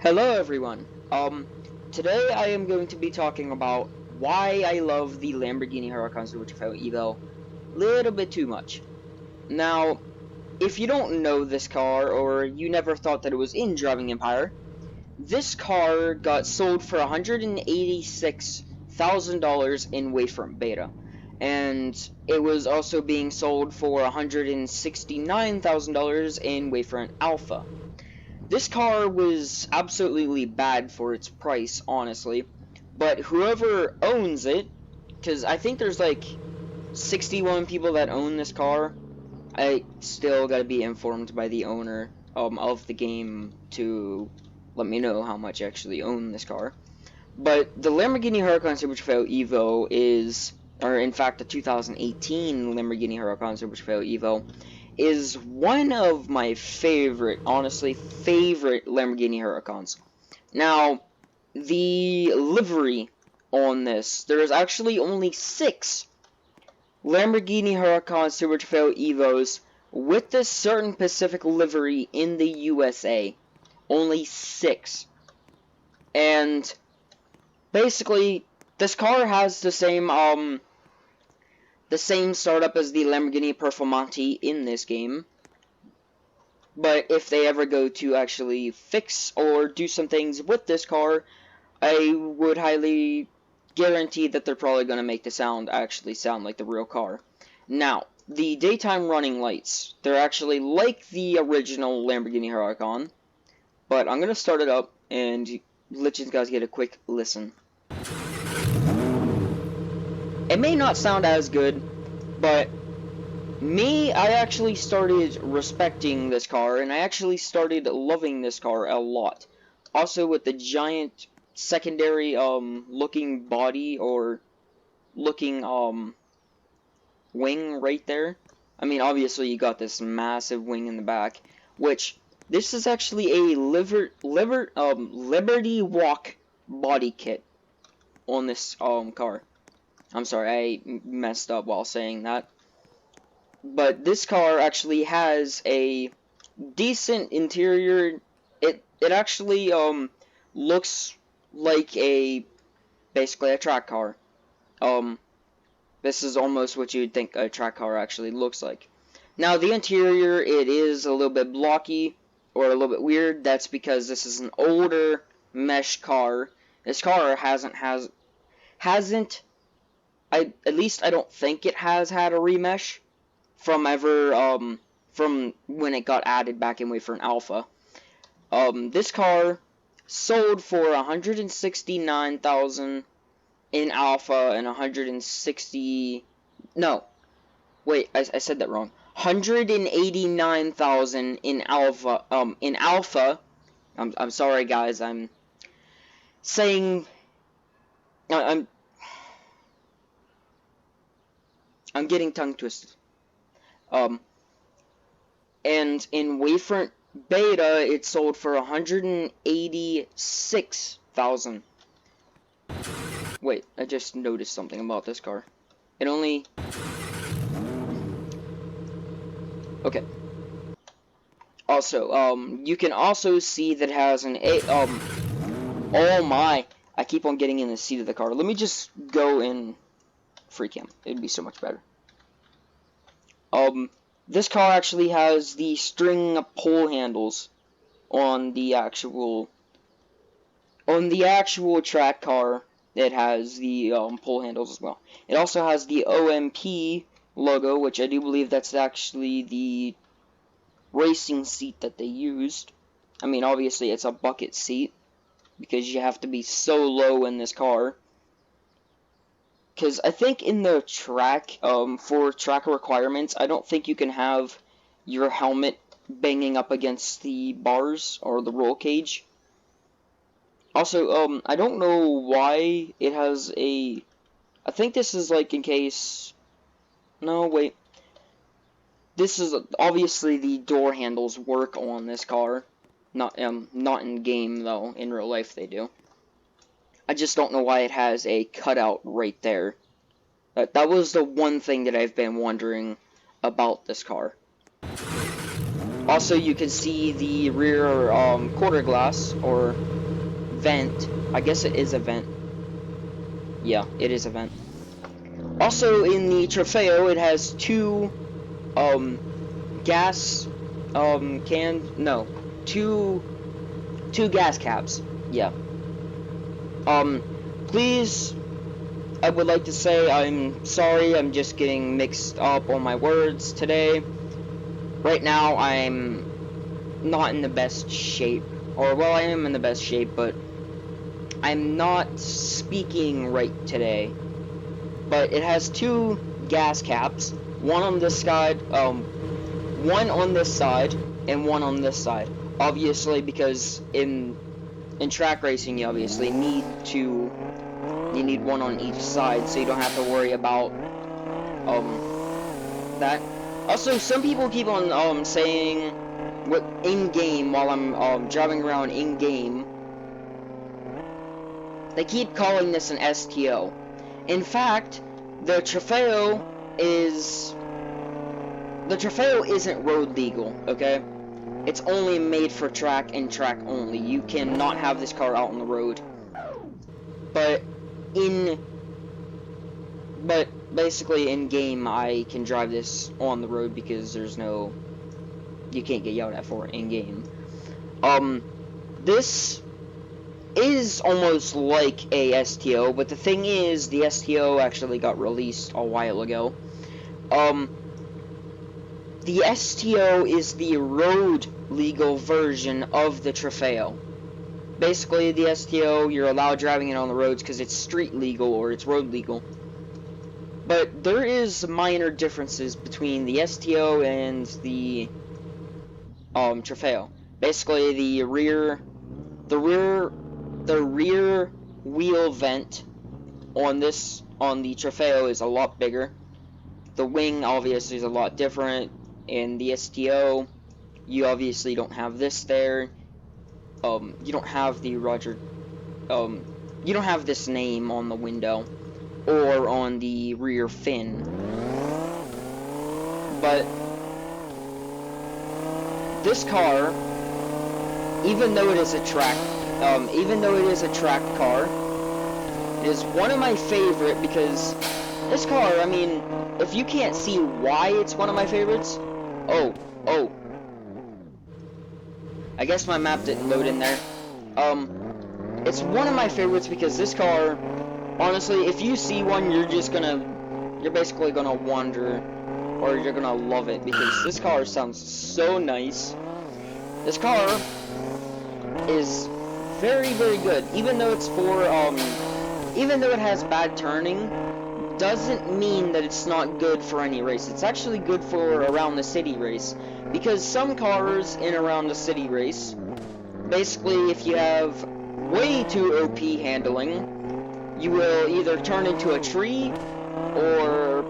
Hello everyone. Today I am going to be talking about why I love the Lamborghini Huracan Super Trofeo Evo a little bit too much. Now, if you don't know this car or you never thought that it was in Driving Empire, this car got sold for $186,000 in Wavefront Beta, and it was also being sold for $169,000 in Wavefront Alpha. This car was absolutely bad for its price, honestly, but whoever owns it, because I think there's like 61 people that own this car, I still gotta be informed by the owner of the game to let me know how much I actually own this car. But the Lamborghini Huracan Super Trofeo Evo is, or in fact the 2018 Lamborghini Huracan Super Trofeo Evo, is one of my favorite, honestly, favorite Lamborghini Huracans. Now, the livery on this, there's actually only 6 Lamborghini Huracan Super Trofeo Evos with this certain Pacific livery in the USA. Only 6. And basically, this car has the same startup as the Lamborghini Performante in this game. But if they ever go to actually fix or do some things with this car, I would highly guarantee that they're probably going to make the sound actually sound like the real car. Now, the daytime running lights, they're actually like the original Lamborghini Huracan, but I'm going to start it up and let you guys get a quick listen. It may not sound as good, but I actually started respecting this car, and I actually started loving this car a lot. Also, with the giant secondary, looking body, or looking, wing right there. I mean, obviously you got this massive wing in the back, which, this is actually a Liberty Walk body kit on this, car. I'm sorry, I messed up while saying that. But this car actually has a decent interior. It actually looks like basically a track car. This is almost what you'd think a track car actually looks like. Now the interior, it is a little bit blocky or a little bit weird. That's because this is an older mesh car. This car hasn't at least I don't think it has had a remesh from when it got added back in Wayford Alpha. This car sold for 169,000 in Alpha and 160. No, wait, I said that wrong. 189,000 in Alpha. In Alpha. I'm sorry, guys. I'm saying. I'm getting tongue twisted. And in Wayfront Beta, it sold for 186,000. Wait, I just noticed something about this car. It only... Okay. Also, you can also see that it has an oh my! I keep on getting in the seat of the car. Let me just go in free cam. It'd be so much better. This car actually has the string pole handles on the actual track car. It has the pole handles as well. It also has the OMP logo, which I do believe that's actually the racing seat that they used. I mean, obviously it's a bucket seat because you have to be so low in this car. Because I think in the track, for track requirements, I don't think you can have your helmet banging up against the bars or the roll cage. Also, I don't know why it has a... I think this is like in case... No, wait. This is obviously the door handles work on this car. Not in game though. In real life they do. I just don't know why it has a cutout right there. That was the one thing that I've been wondering about this car. Also, you can see the rear quarter glass, or vent. I guess it is a vent. Yeah, it is a vent. Also, in the Trofeo, it has two, gas, no, two gas caps. Yeah. Please, I would like to say I'm sorry, I'm just getting mixed up on my words today. Right now, I'm not in the best shape. Or, well, I am in the best shape, but I'm not speaking right today. But it has two gas caps, one on this side, one on this side, and one on this side. Obviously, because in track racing, you obviously need one on each side, so you don't have to worry about that. Also, some people keep on saying what in game while I'm driving around in game. They keep calling this an STO. In fact, the Trofeo isn't road legal, okay? It's only made for track and track only. You cannot have this car out on the road. But basically in game I can drive this on the road because you can't get yelled at for it in game. This is almost like a STO, but the thing is, the STO actually got released a while ago. The STO is the road legal version of the Trofeo. Basically, the STO, you're allowed driving it on the roads because it's street legal or it's road legal. But there is minor differences between the STO and the Trofeo. Basically, the rear wheel vent on the Trofeo is a lot bigger. The wing obviously is a lot different. In the STO, you obviously don't have this there. You don't have the you don't have this name on the window or on the rear fin. But this car, even though it is a track car, it is one of my favorite because this car, I mean, if you can't see why it's one of my favorites, oh, I guess my map didn't load in there. It's one of my favorites because this car, honestly, if you see one, you're basically gonna wonder, or you're gonna love it because this car sounds so nice. This car is very, very good, even though it's even though it has bad turning, doesn't mean that it's not good for any race. It's actually good for around the city race, because some cars in around the city race, basically if you have way too OP handling, you will either turn into a tree or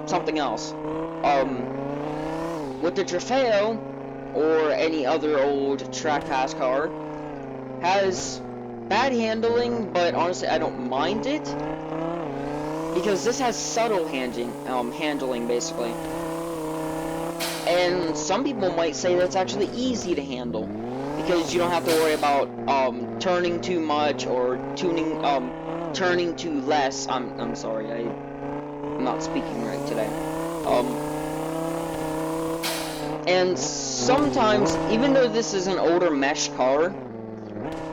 something else. With the Trofeo or any other old track pass car, has bad handling, but honestly I don't mind it. Because this has subtle handling, basically. And some people might say that's actually easy to handle. Because you don't have to worry about turning too much or turning too less. I'm sorry, I'm not speaking right today. And sometimes, even though this is an older mesh car,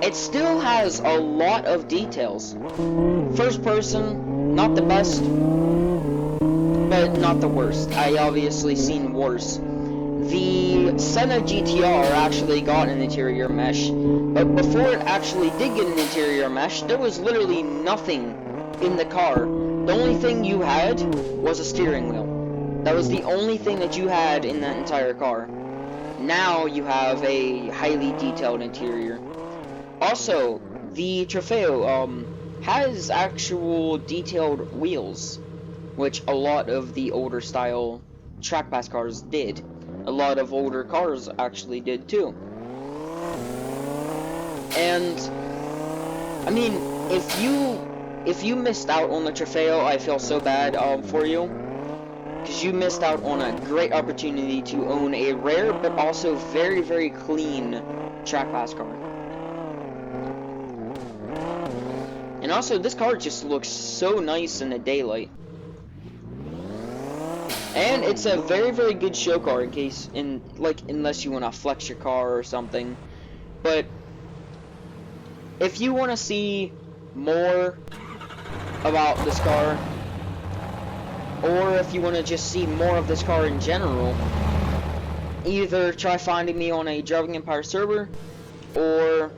it still has a lot of details. First person, not the best, but not the worst. I obviously seen worse. The Senna GTR actually got an interior mesh, but before it actually did get an interior mesh, there was literally nothing in the car. The only thing you had was a steering wheel. That was the only thing that you had in that entire car. Now you have a highly detailed interior. Also, the Trofeo has actual detailed wheels, which a lot of the older style track pass cars did. A lot of older cars actually did too. And I mean, if you missed out on the Trofeo, I feel so bad for you, because you missed out on a great opportunity to own a rare but also very, very clean track pass car. And also, this car just looks so nice in the daylight. And it's a very, very good show car in case, unless you want to flex your car or something. But if you want to see more about this car, or if you want to just see more of this car in general, either try finding me on a Driving Empire server, or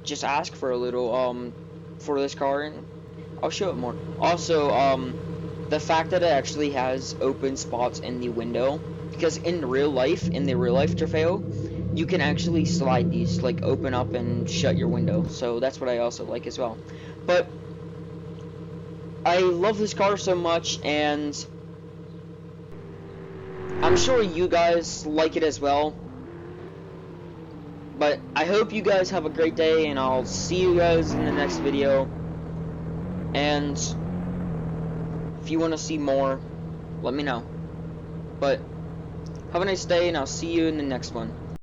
just ask for a little, for this car, and I'll show it more. Also, the fact that it actually has open spots in the window, because in the real life Trofeo, you can actually slide these, like, open up and shut your window, so that's what I also like as well. But I love this car so much, and I'm sure you guys like it as well. But I hope you guys have a great day, and I'll see you guys in the next video. And if you want to see more, let me know. But have a nice day, and I'll see you in the next one.